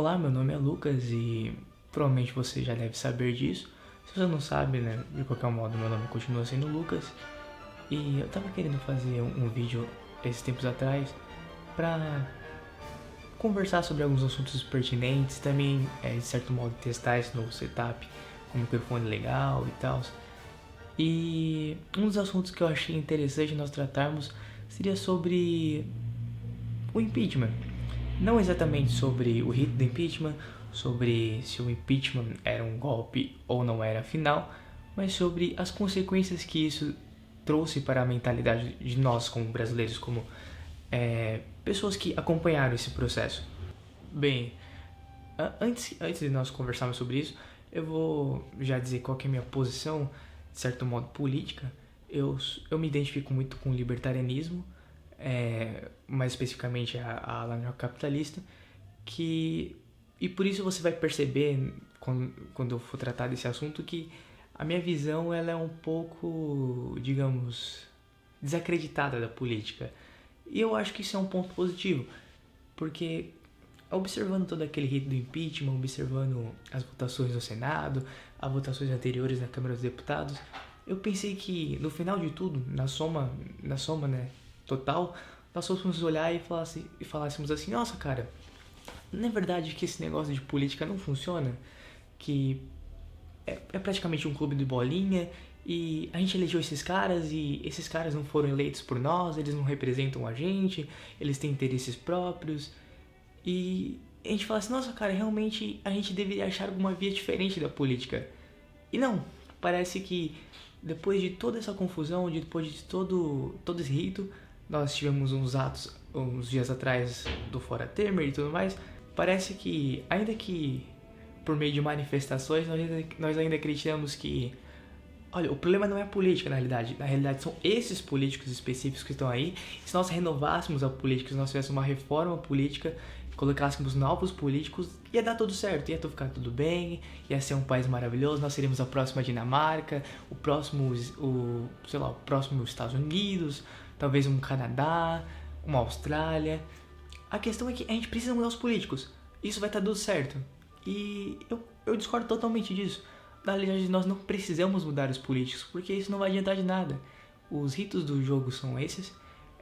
Olá, meu nome é Lucas e provavelmente você já deve saber disso. Se você não sabe, né, de qualquer modo, meu nome continua sendo Lucas. E eu tava querendo fazer um vídeo esses tempos atrás pra conversar sobre alguns assuntos pertinentes, também, de certo modo, testar esse novo setup com um microfone legal e tal. E um dos assuntos que eu achei interessante nós tratarmos seria sobre o impeachment. Não exatamente sobre o rito do impeachment, sobre se o impeachment era um golpe ou não era afinal, mas sobre as consequências que isso trouxe para a mentalidade de nós como brasileiros, como pessoas que acompanharam esse processo. Bem, antes de nós conversarmos sobre isso, eu vou já dizer qual que é a minha posição, de certo modo, política. Eu me identifico muito com o libertarianismo, mais especificamente a ala neocapitalista, e por isso você vai perceber, quando eu for tratar desse assunto, que a minha visão ela é um pouco, digamos, desacreditada da política. E eu acho que isso é um ponto positivo, porque observando todo aquele rito do impeachment, observando as votações no Senado, as votações anteriores na Câmara dos Deputados, eu pensei que no final de tudo, na soma, né, total, nós fôssemos olhar e falássemos assim: nossa, cara, não é verdade que esse negócio de política não funciona? Que é praticamente um clube de bolinha e a gente elegeu esses caras e esses caras não foram eleitos por nós, eles não representam a gente, eles têm interesses próprios. E a gente fala assim: nossa, cara, realmente a gente deveria achar alguma via diferente da política. E não, parece que depois de toda essa confusão, depois de todo esse rito, nós tivemos uns dias atrás do Fora Temer e tudo mais. Parece que, ainda que por meio de manifestações, nós ainda acreditamos que, olha, o problema não é a política na realidade são esses políticos específicos que estão aí. Se nós renovássemos a política, se nós tivéssemos uma reforma política, colocássemos novos políticos, ia dar tudo certo, ia ficar tudo bem, ia ser um país maravilhoso, nós seríamos a próxima Dinamarca, o próximo Estados Unidos, talvez um Canadá, uma Austrália. A questão é que a gente precisa mudar os políticos, isso vai estar tudo certo. E eu discordo totalmente disso. Na realidade, nós não precisamos mudar os políticos, porque isso não vai adiantar de nada. Os ritos do jogo são esses,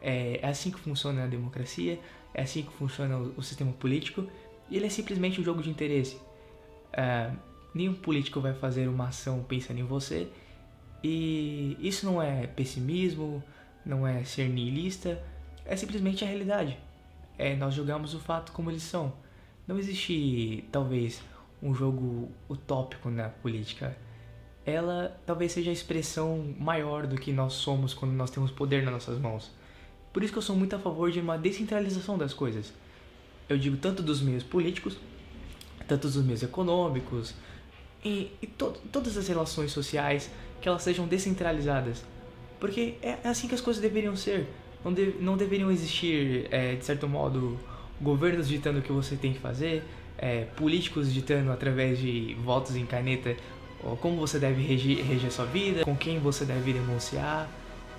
é assim que funciona a democracia, é assim que funciona o sistema político, e ele é simplesmente um jogo de interesse. Nenhum político vai fazer uma ação pensando em você, e isso não é pessimismo, não é ser niilista, é simplesmente a realidade. Nós julgamos o fato como eles são. Não existe, talvez, um jogo utópico na política. Ela talvez seja a expressão maior do que nós somos quando nós temos poder nas nossas mãos. Por isso que eu sou muito a favor de uma descentralização das coisas. Eu digo tanto dos meios políticos, tanto dos meios econômicos, e todas as relações sociais, que elas sejam descentralizadas. Porque é assim que as coisas deveriam ser. Não deveriam existir, de certo modo, governos ditando o que você tem que fazer, políticos ditando através de votos em caneta como você deve reger a sua vida, com quem você deve denunciar.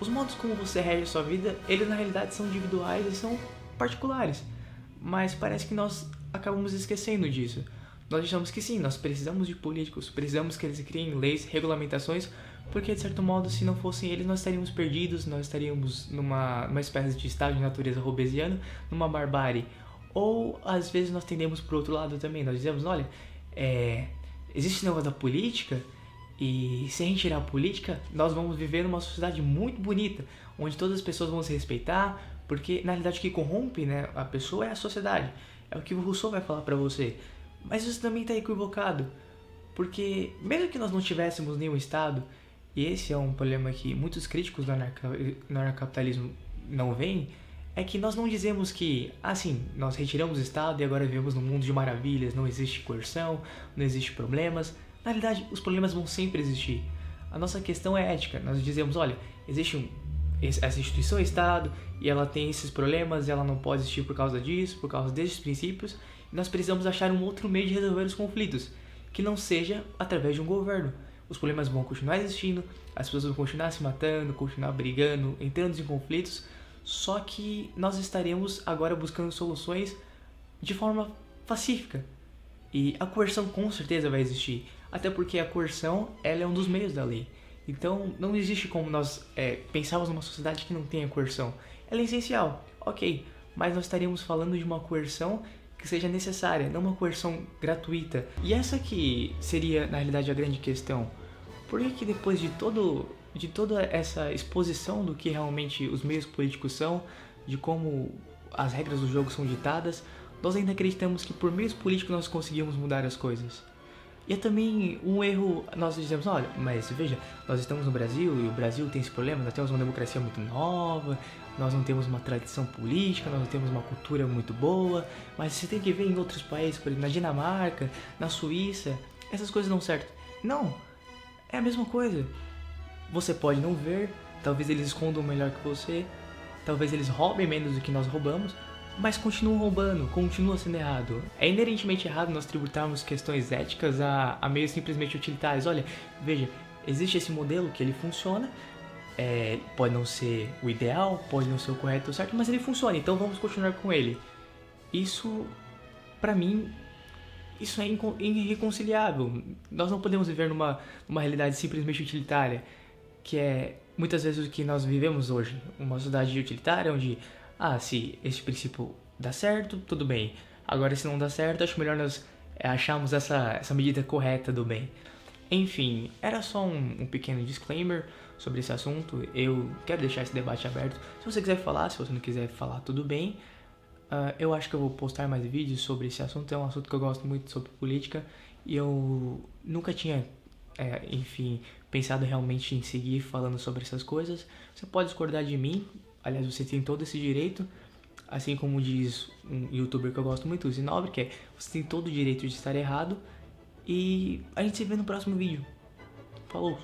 Os modos como você rege a sua vida, eles na realidade são individuais e são particulares. Mas parece que nós acabamos esquecendo disso. Nós achamos que sim, nós precisamos de políticos, precisamos que eles criem leis, regulamentações, porque de certo modo, se não fossem eles, nós estaríamos perdidos, nós estaríamos numa espécie de estado de natureza robesiano, numa barbárie. Ou às vezes nós tendemos pro outro lado também, nós dizemos: olha, existe esse negócio da política, e se a gente tirar a política, nós vamos viver numa sociedade muito bonita, onde todas as pessoas vão se respeitar, porque na realidade o que corrompe, né, a pessoa é a sociedade. É o que o Rousseau vai falar pra você. Mas isso também está equivocado, porque mesmo que nós não tivéssemos nenhum Estado, e esse é um problema que muitos críticos do anarcapitalismo não veem, é que nós não dizemos que, assim, nós retiramos o Estado e agora vivemos num mundo de maravilhas, não existe coerção, não existe problemas. Na realidade, os problemas vão sempre existir. A nossa questão é ética. Nós dizemos: olha, existe essa instituição Estado e ela tem esses problemas, ela não pode existir por causa disso, por causa desses princípios, e nós precisamos achar um outro meio de resolver os conflitos, que não seja através de um governo. Os problemas vão continuar existindo, as pessoas vão continuar se matando, continuar brigando, entrando em conflitos, só que nós estaremos agora buscando soluções de forma pacífica. E a coerção com certeza vai existir, até porque a coerção ela é um dos meios da lei. Então não existe como nós pensarmos numa sociedade que não tenha coerção. Ela é essencial, ok, mas nós estaríamos falando de uma coerção que seja necessária, não uma coerção gratuita. E essa que seria, na realidade, a grande questão. Por que depois de toda essa exposição do que realmente os meios políticos são, de como as regras do jogo são ditadas, nós ainda acreditamos que por meios políticos nós conseguimos mudar as coisas? E é também um erro, nós dizemos, olha, mas veja, nós estamos no Brasil e o Brasil tem esse problema, nós temos uma democracia muito nova, nós não temos uma tradição política, nós não temos uma cultura muito boa, mas você tem que ver em outros países, por exemplo, na Dinamarca, na Suíça, essas coisas dão certo. Não, é a mesma coisa. Você pode não ver, talvez eles escondam melhor que você, talvez eles roubem menos do que nós roubamos, mas continuam roubando, continua sendo errado. É inerentemente errado nós tributarmos questões éticas a meios simplesmente utilitários. Olha, veja, existe esse modelo que ele funciona, pode não ser o ideal, pode não ser o correto ou certo, mas ele funciona, então vamos continuar com ele. Isso, pra mim, isso é irreconciliável. Nós não podemos viver numa realidade simplesmente utilitária, que é muitas vezes o que nós vivemos hoje. Uma sociedade utilitária onde, se esse princípio dá certo, tudo bem. Agora, se não dá certo, acho melhor nós acharmos essa medida correta do bem. Enfim, era só um pequeno disclaimer sobre esse assunto. Eu quero deixar esse debate aberto. Se você quiser falar, se você não quiser falar, tudo bem. Eu acho que eu vou postar mais vídeos sobre esse assunto. É um assunto que eu gosto muito, sobre política. E eu nunca tinha, pensado realmente em seguir falando sobre essas coisas. Você pode discordar de mim. Aliás, você tem todo esse direito. Assim como diz um youtuber que eu gosto muito, o Zinobre, que você tem todo o direito de estar errado. E a gente se vê no próximo vídeo. Falou!